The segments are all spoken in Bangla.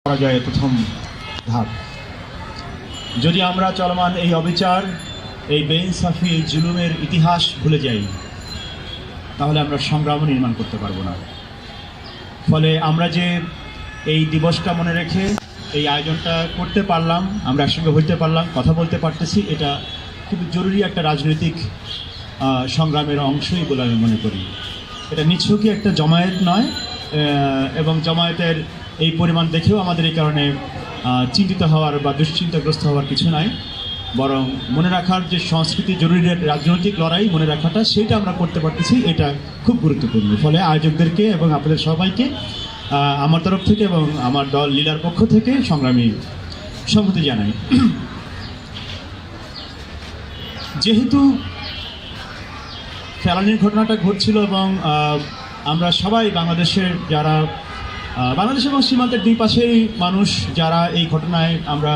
পরাজয়ের প্রথম ধাপ। যদি আমরা চলমান এই অবিচার, এই বেইনসাফি, এই জুলুমের ইতিহাস ভুলে যাই, তাহলে আমরা সংগ্রাম নির্মাণ করতে পারবো না। ফলে আমরা যে এই দিবসটা মনে রেখে এই আয়োজনটা করতে পারলাম, আমরা একসঙ্গে হইতে পারলাম, কথা বলতে পারতেছি, এটা খুব জরুরি একটা রাজনৈতিক সংগ্রামের অংশই বলে আমি মনে করি। এটা নিছকই একটা জমায়েত নয়, এবং জমায়েতের এই পরিমাণ দেখেও আমাদের এই কারণে চিন্তিত হওয়ার বা দুশ্চিন্তাগ্রস্ত হওয়ার কিছু নাই, বরং মনে রাখার যে সংস্কৃতি জরুরি রাজনৈতিক লড়াই মনে রাখাটা, সেটা আমরা করতে পারতেছি, এটা খুব গুরুত্বপূর্ণ। ফলে আয়োজকদেরকে এবং আপনাদের সবাইকে আমার তরফ থেকে এবং আমার দল লীলার পক্ষ থেকে সংগ্রামী সম্মতি জানাই। যেহেতু ফেলানির ঘটনাটা ঘটছিল এবং আমরা সবাই বাংলাদেশের যারা বাংলাদেশ এবং সীমান্তের দুই পাশেই মানুষ যারা এই ঘটনায় আমরা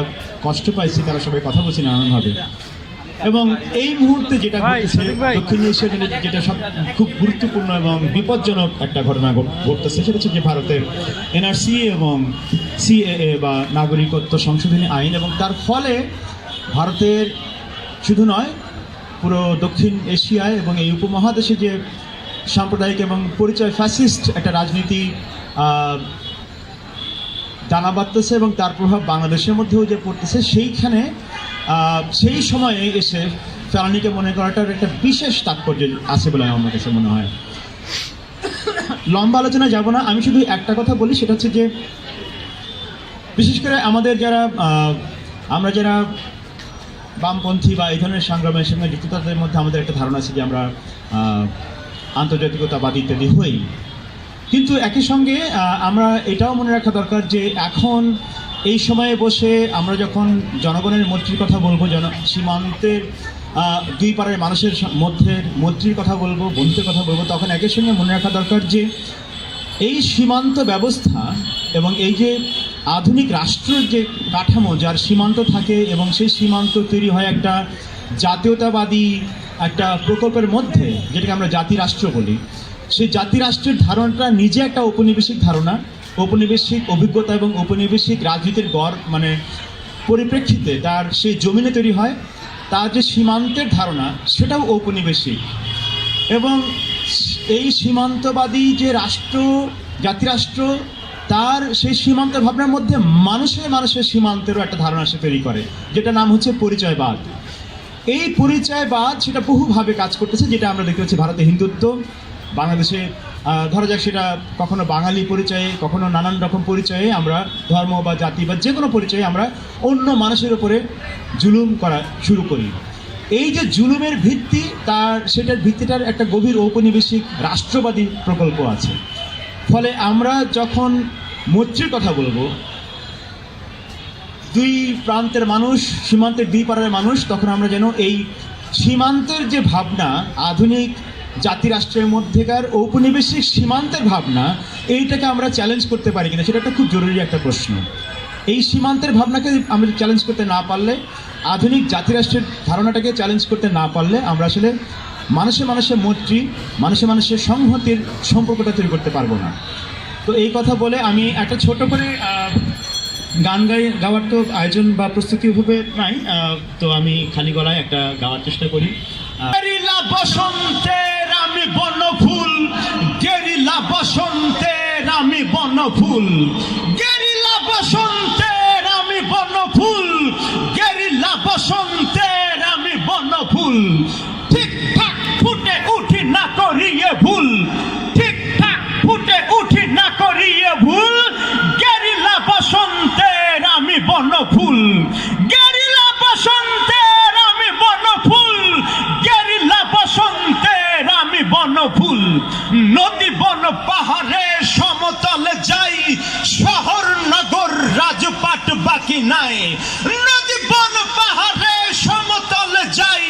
কষ্ট পাইছি, তারা সবাই কথা বলছি নানানভাবে। এবং এই মুহূর্তে যেটা ঘটছে দক্ষিণ এশিয়ার যেটা সব খুব গুরুত্বপূর্ণ এবং বিপজ্জনক একটা ঘটনা ঘটতেছে, সেটা হচ্ছে যে ভারতের এনআরসি এবং সিএএ বা নাগরিকত্ব সংশোধনী আইন, এবং তার ফলে ভারতের শুধু নয় পুরো দক্ষিণ এশিয়ায় এবং এই উপমহাদেশে যে সাম্প্রদায়িক এবং পরিচয় ফ্যাসিস্ট একটা রাজনীতি দানা বাঁধতেছে এবং তার প্রভাব বাংলাদেশের মধ্যেও যে পড়তেছে, সেইখানে সেই সময়ে এসে ফেলানিকে মনে করাটার একটা বিশেষ তাৎপর্য আছে বলে আমার কাছে মনে হয়। লম্বা আলোচনা যাব না, আমি শুধু একটা কথা বলি, সেটা হচ্ছে যে বিশেষ করে আমাদের যারা আমরা যারা বামপন্থী বা এই ধরনের সংগ্রামের সঙ্গে যুক্ত, তাদের মধ্যে আমাদের একটা ধারণা আছে যে আমরা আন্তর্জাতিকতাবাদী ইত্যাদি হই, কিন্তু একই সঙ্গে আমরা এটাও মনে রাখা দরকার যে এখন এই সময়ে বসে আমরা যখন জনগণের মৈত্রীর কথা বলবো, সীমান্তের দুই পাড়ের মানুষের মধ্যে মৈত্রীর কথা বলবো, বন্ধুত্বের কথা বলবো, তখন একই সঙ্গে মনে রাখা দরকার যে এই সীমান্ত ব্যবস্থা এবং এই যে আধুনিক রাষ্ট্রের যে কাঠামো, যার সীমান্ত থাকে এবং সেই সীমান্ত তৈরি হয় একটা জাতীয়তাবাদী একটা প্রকল্পের মধ্যে, যেটাকে আমরা জাতিরাষ্ট্র বলি, সেই জাতিরাষ্ট্রের ধারণাটা নিজে একটা ঔপনিবেশিক ধারণা, ঔপনিবেশিক অভিজ্ঞতা এবং ঔপনিবেশিক রাজনীতির মানে পরিপ্রেক্ষিতে তার সেই জমিনে তৈরি হয়। তার যে সীমান্তের ধারণা, সেটাও ঔপনিবেশিক, এবং এই সীমান্তবাদী যে রাষ্ট্র, জাতিরাষ্ট্র, তার সেই সীমান্ত ভাবনার মধ্যে মানুষের সীমান্তেরও একটা ধারণা সে তৈরি করে, যেটা নাম হচ্ছে পরিচয়বাদ। এই পরিচয়বাদ সেটা বহুভাবে কাজ করতেছে, যেটা আমরা দেখতে পাচ্ছি ভারতে হিন্দুত্ব, বাংলাদেশে ধরা যাক সেটা কখনো বাঙালি পরিচয়ে, কখনো নানান রকম পরিচয়ে আমরা ধর্ম বা জাতি বা যে কোনো পরিচয়ে আমরা অন্য মানুষের উপরে জুলুম করা শুরু করি। এই যে জুলুমের ভিত্তি, সেটার ভিত্তিটার একটা গভীর ঔপনিবেশিক রাষ্ট্রবাদী প্রকল্প আছে। ফলে আমরা যখন মৈত্রীর কথা বলবো, দুই প্রান্তের মানুষ, সীমান্তের দুই পাড়ের মানুষ, তখন আমরা যেন এই সীমান্তের যে ভাবনা, আধুনিক জাতিরাষ্ট্রের মধ্যেকার ঔপনিবেশিক সীমান্তের ভাবনা, এইটাকে আমরা চ্যালেঞ্জ করতে পারি কিনা, সেটা একটা খুব জরুরি একটা প্রশ্ন। এই সীমান্তের ভাবনাকে আমরা চ্যালেঞ্জ করতে না পারলে, আধুনিক জাতিরাষ্ট্রের ধারণাটাকে চ্যালেঞ্জ করতে না পারলে, আমরা আসলে মানুষের মৈত্রী, মানুষের সংহতির সম্পর্কটা তৈরি করতে পারবো না। তো এই কথা বলে আমি একটা ছোট করে গান গাওয়ার তো আয়োজন বা প্রস্তুতি ভাবে নাই, তো আমি খালি গলায় একটা গাওয়ার চেষ্টা করি। গেরিলা বসন্তের আমি বনফুল, গেরিলা বসন্তের আমি বনফুল, গেরিলা বসন্তের আমি বনফুল, গেরিলা বসন্তের আমি বনফুল, ঠিকঠাক ফুটে উঠি না করিয়ে ভুল, ঠিকঠাক ফুটে উঠি না করিয়ে ভুল, গেরিলা বসন্তের আমি বনফুল, গেরিলা বসন্তের আমি বনফুল, গেরিলা বসন্তের আমি বনফুল। নদী বন পাহাড়ে সমতলে যাই, শহর নগর রাজপাট বাকি নাই, নদী বন পাহাড়ে সমতলে যাই,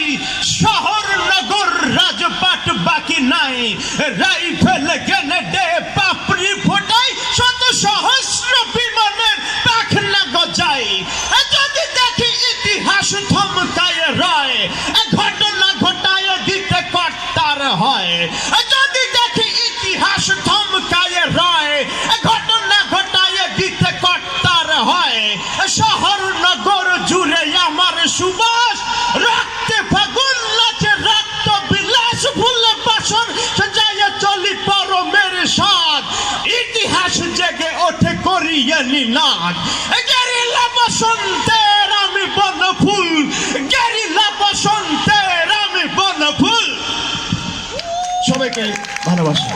শহর নগর রাজপাট বাকি নাই, রাইফেল গ্রেনেডে পাপড়ি ফোটাই, শত সহস্র বিমানের পাখনা গজাই, যদি দেখি ইতিহাস থমকায় রয়, ঘটনা ঘটায় দিতে কর্তার হয়, যদি দেখি ইতিহাস থমকায় রয়, ঘটনা ঘটায় দিতে কর্তার শহর নগর জুড়ে আমার সুবাস, রক্তে ফাগুন নাচে রক্ত বিলাস, ফুলে বাসন সাজাইয়া চলি পরমের সাথ, ইতিহাস জেগে ওঠে করিয়া নিনাদ। গেরিলা বসন্তের আমি বনফুল, গেরিলা বসন্তের আমি বনফুল। সবাইকে ভালোবাসি।